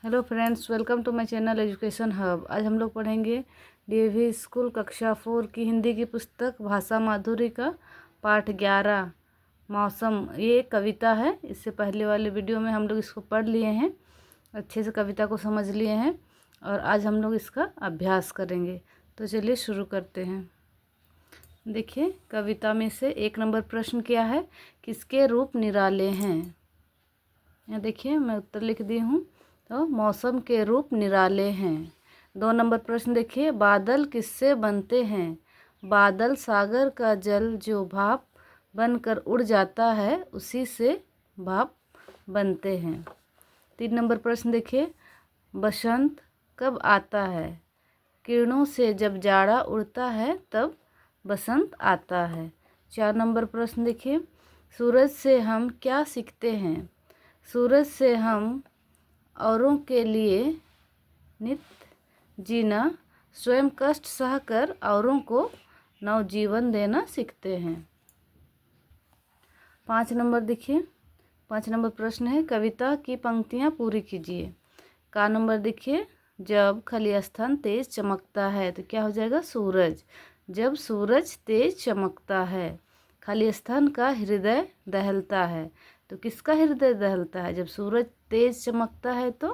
Hello friends, welcome to my channel education hub. आज हम लोग पढ़ेंगे डीएवी स्कूल कक्षा 4 की हिंदी की पुस्तक भाषा माधुरी का पाठ 11 मौसम। ये एक कविता है। इससे पहले वाले वीडियो में हम लोग इसको पढ़ लिए हैं, अच्छे से कविता को समझ लिए हैं और आज हम लोग इसका अभ्यास करेंगे। तो चलिए शुरू करते हैं। देखिए, कविता में से 1 नंबर प्रश्न क्या है, किसके रूप निराले हैं। यहाँ देखिए, मैं उत्तर लिख दी हूँ। तो मौसम के रूप निराले हैं। 2 नंबर प्रश्न देखिए, बादल किससे बनते हैं। बादल सागर का जल जो भाप बनकर उड़ जाता है, उसी से भाप बनते हैं। 3 नंबर प्रश्न देखिए, बसंत कब आता है। किरणों से जब जाड़ा उड़ता है तब बसंत आता है। 4 नंबर प्रश्न देखिए, सूरज से हम क्या सीखते हैं। सूरज से हम औरों के लिए नित्य जीना, स्वयं कष्ट सहकर औरों को नवजीवन देना सीखते हैं। 5 नंबर देखिए, 5 नंबर प्रश्न है, कविता की पंक्तियां पूरी कीजिए। का नंबर देखिए, जब खलिस्तान तेज चमकता है तो क्या हो जाएगा, सूरज। जब सूरज तेज चमकता है, खलिस्तान का हृदय दहलता है। तो किसका हृदय दहलता है। जब सूरज तेज चमकता है तो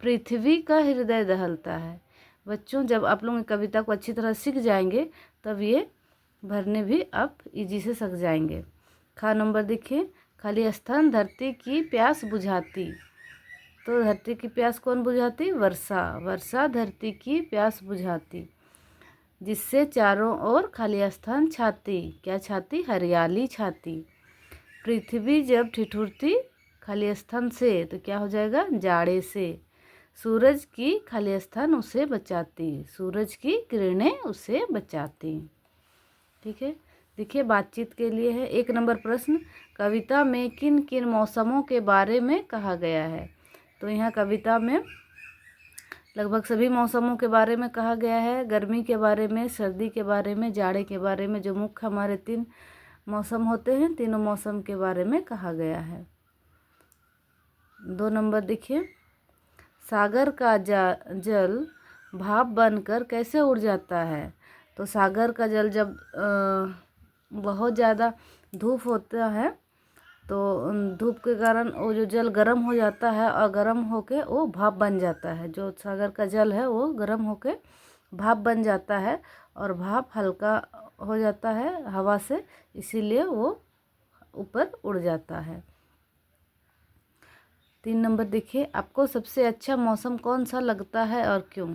पृथ्वी का हृदय दहलता है। बच्चों, जब आप लोग कविता को अच्छी तरह सीख जाएंगे तब ये भरने भी आप इजी से सीख जाएंगे। खा नंबर देखिए, खलिस्तान धरती की प्यास बुझाती। तो धरती की प्यास कौन बुझाती, वर्षा। वर्षा धरती की प्यास बुझाती, जिससे चारों ओर खलिस्तान छाती। क्या छाती, हरियाली छाती। पृथ्वी जब ठिठुरती खलिस्तान से तो क्या हो जाएगा, जाड़े से। सूरज की खलिस्तान उसे बचाती, सूरज की किरणें उसे बचाती। ठीक है। देखिए, बातचीत के लिए है। 1 नंबर प्रश्न, कविता में किन किन मौसमों के बारे में कहा गया है। तो यहाँ कविता में लगभग सभी मौसमों के बारे में कहा गया है। गर्मी के बारे में, सर्दी के बारे में, जाड़े के बारे में, जो मुख्य हमारे 3 मौसम होते हैं, तीनों मौसम के बारे में कहा गया है। 2 नंबर देखिए, सागर का जल भाप बनकर कैसे उड़ जाता है। तो सागर का जल जब बहुत ज़्यादा धूप होता है तो धूप के कारण वो जो जल गर्म हो जाता है और गर्म होके वो भाप बन जाता है। जो सागर का जल है वो गर्म होके भाप बन जाता है और भाप हल्का हो जाता है हवा से, इसीलिए वो ऊपर उड़ जाता है। 3 नंबर देखिए, आपको सबसे अच्छा मौसम कौन सा लगता है और क्यों।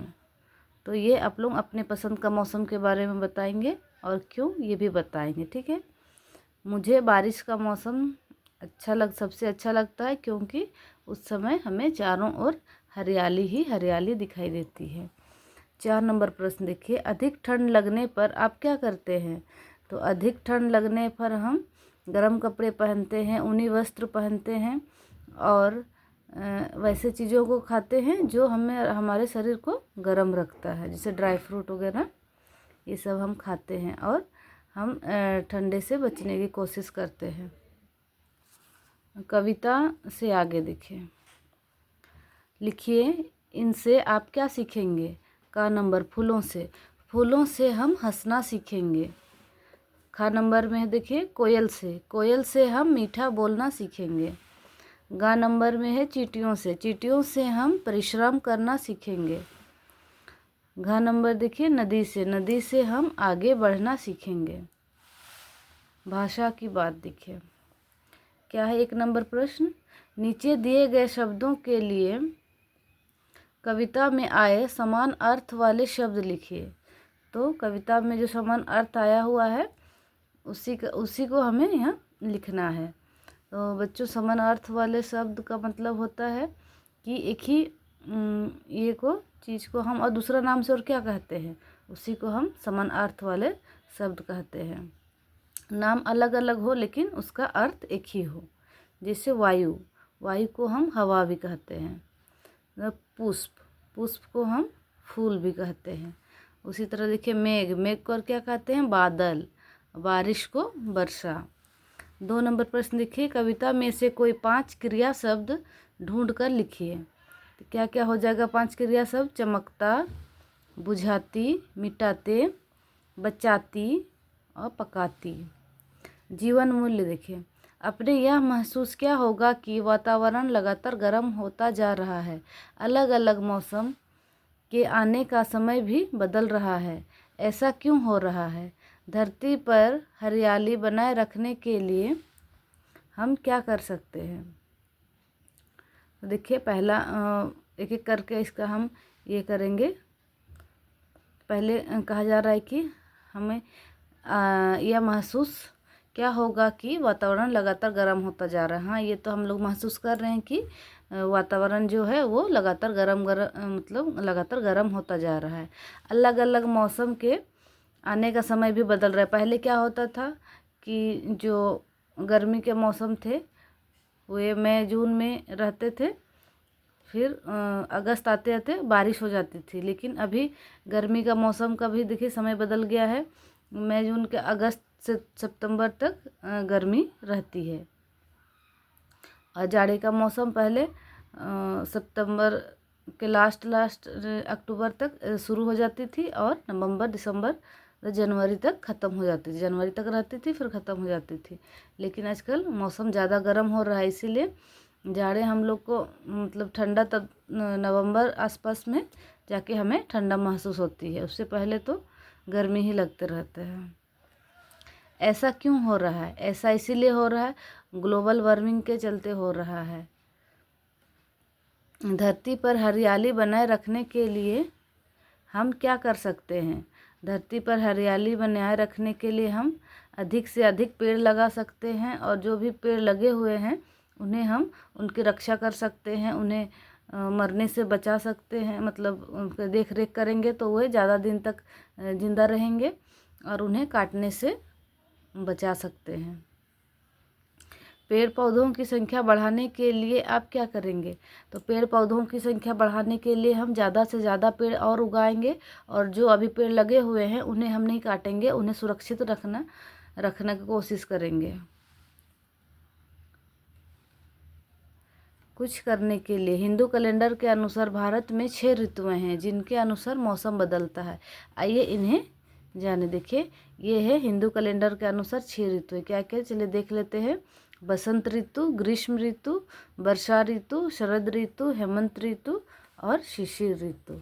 तो ये आप लोग अपने पसंद का मौसम के बारे में बताएंगे और क्यों ये भी बताएंगे। ठीक है। मुझे बारिश का मौसम सबसे अच्छा लगता है, क्योंकि उस समय हमें चारों ओर हरियाली ही हरियाली दिखाई देती है। 4 नंबर प्रश्न देखिए, अधिक ठंड लगने पर आप क्या करते हैं। तो अधिक ठंड लगने पर हम गर्म कपड़े पहनते हैं, ऊनी वस्त्र पहनते हैं और वैसे चीज़ों को खाते हैं जो हमारे शरीर को गर्म रखता है, जैसे ड्राई फ्रूट वगैरह, ये सब हम खाते हैं और हम ठंडे से बचने की कोशिश करते हैं। कविता से आगे देखिए, लिखिए, इनसे आप क्या सीखेंगे। का नंबर, फूलों से। फूलों से हम हंसना सीखेंगे। खा नंबर में है देखिए, कोयल से। कोयल से हम मीठा बोलना सीखेंगे। गा नंबर में है, चींटियों से। चींटियों से हम परिश्रम करना सीखेंगे। घा नंबर देखिए, नदी से। नदी से हम आगे बढ़ना सीखेंगे। भाषा की बात देखिए, क्या है 1 नंबर प्रश्न, नीचे दिए गए शब्दों के लिए कविता में आए समान अर्थ वाले शब्द लिखिए। तो कविता में जो समान अर्थ आया हुआ है उसी को हमें यहाँ लिखना है। तो बच्चों, समान अर्थ वाले शब्द का मतलब होता है कि एक ही ये को चीज़ को हम और दूसरा नाम से और क्या कहते हैं, उसी को हम समान अर्थ वाले शब्द कहते हैं। नाम अलग अलग हो लेकिन उसका अर्थ एक ही हो। जैसे वायु, वायु को हम हवा भी कहते हैं। पुष्प, पुष्प को हम फूल भी कहते हैं। उसी तरह देखिए, मेघ, मेघ को और क्या कहते हैं, बादल। बारिश को वर्षा। 2 नंबर प्रश्न देखिए, कविता में से कोई 5 क्रिया शब्द ढूंढ कर लिखिए। क्या क्या हो जाएगा 5 क्रिया सब? चमकता, बुझाती, मिटाते, बचाती और पकाती। जीवन मूल्य देखिए, अपने यह महसूस क्या होगा कि वातावरण लगातार गर्म होता जा रहा है। अलग अलग मौसम के आने का समय भी बदल रहा है। ऐसा क्यों हो रहा है? धरती पर हरियाली बनाए रखने के लिए हम क्या कर सकते हैं? तो देखिए पहला एक एक करके इसका हम ये करेंगे। पहले कहा जा रहा है कि हमें यह महसूस क्या होगा कि वातावरण लगातार गर्म होता जा रहा है। हाँ, ये तो हम लोग महसूस कर रहे हैं कि वातावरण जो है वो लगातार मतलब लगातार गर्म होता जा रहा है। अलग अलग मौसम के आने का समय भी बदल रहा है। पहले क्या होता था कि जो गर्मी के मौसम थे वे मई जून में रहते थे, फिर अगस्त आते आते बारिश हो जाती थी। लेकिन अभी गर्मी का मौसम का भी देखिए समय बदल गया है। मई जून के अगस्त से सितंबर तक गर्मी रहती है। और जाड़े का मौसम पहले सितंबर के लास्ट अक्टूबर तक शुरू हो जाती थी और नवंबर दिसंबर जनवरी तक ख़त्म हो जाती थी। जनवरी तक रहती थी फिर ख़त्म हो जाती थी। लेकिन आजकल मौसम ज़्यादा गर्म हो रहा है, इसीलिए जाड़े हम लोग को मतलब ठंडा तब नवंबर आसपास में जाके हमें ठंडा महसूस होती है। उससे पहले तो गर्मी ही लगते रहते हैं। ऐसा क्यों हो रहा है? ऐसा इसीलिए हो रहा है, ग्लोबल वार्मिंग के चलते हो रहा है। धरती पर हरियाली बनाए रखने के लिए हम क्या कर सकते हैं? धरती पर हरियाली बनाए रखने के लिए हम अधिक से अधिक पेड़ लगा सकते हैं और जो भी पेड़ लगे हुए हैं उन्हें हम उनकी रक्षा कर सकते हैं, उन्हें मरने से बचा सकते हैं। मतलब उनकी देख रेख करेंगे तो वे ज़्यादा दिन तक जिंदा रहेंगे और उन्हें काटने से बचा सकते हैं। पेड़ पौधों की संख्या बढ़ाने के लिए आप क्या करेंगे? तो पेड़ पौधों की संख्या बढ़ाने के लिए हम ज़्यादा से ज़्यादा पेड़ और उगाएंगे और जो अभी पेड़ लगे हुए हैं उन्हें हम नहीं काटेंगे, उन्हें सुरक्षित रखने की कोशिश करेंगे। कुछ करने के लिए हिंदू कैलेंडर के अनुसार भारत में 6 ऋतुएं हैं जिनके अनुसार मौसम बदलता है। आइए इन्हें जाने। देखिए ये है हिंदू कैलेंडर के अनुसार 6 ऋतुएं क्या क्या, चलिए देख लेते हैं। बसंत ऋतु, ग्रीष्म ऋतु, वर्षा ऋतु, शरद ऋतु, हेमंत ऋतु और शिशिर ऋतु।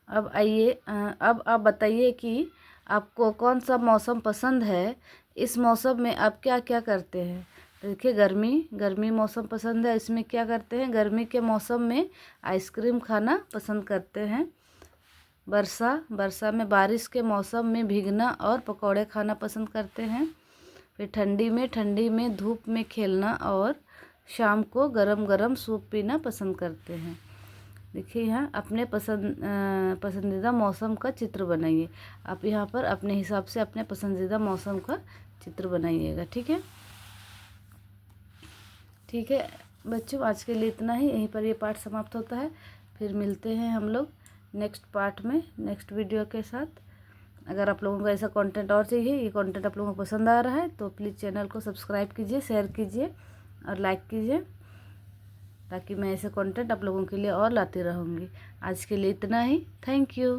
अब आइए अब आप बताइए कि आपको कौन सा मौसम पसंद है। इस मौसम में आप क्या क्या करते हैं? देखिए गर्मी मौसम पसंद है। इसमें क्या करते हैं? गर्मी के मौसम में आइसक्रीम खाना पसंद करते हैं। वर्षा में बारिश के मौसम में भीगना और पकौड़े खाना पसंद करते हैं। फिर ठंडी में धूप में खेलना और शाम को गरम गरम सूप पीना पसंद करते हैं। देखिए यहाँ अपने पसंदीदा मौसम का चित्र बनाइए। आप यहाँ पर अपने हिसाब से अपने पसंदीदा मौसम का चित्र बनाइएगा। ठीक है बच्चों, आज के लिए इतना ही। यहीं पर ये पाठ समाप्त होता है। फिर मिलते हैं हम लोग नेक्स्ट पार्ट में नेक्स्ट वीडियो के साथ। अगर आप लोगों को ऐसा कंटेंट और चाहिए, ये कंटेंट आप लोगों को पसंद आ रहा है तो प्लीज़ चैनल को सब्सक्राइब कीजिए, शेयर कीजिए और लाइक कीजिए ताकि मैं ऐसे कंटेंट आप लोगों के लिए और लाती रहूँगी। आज के लिए इतना ही। Thank you.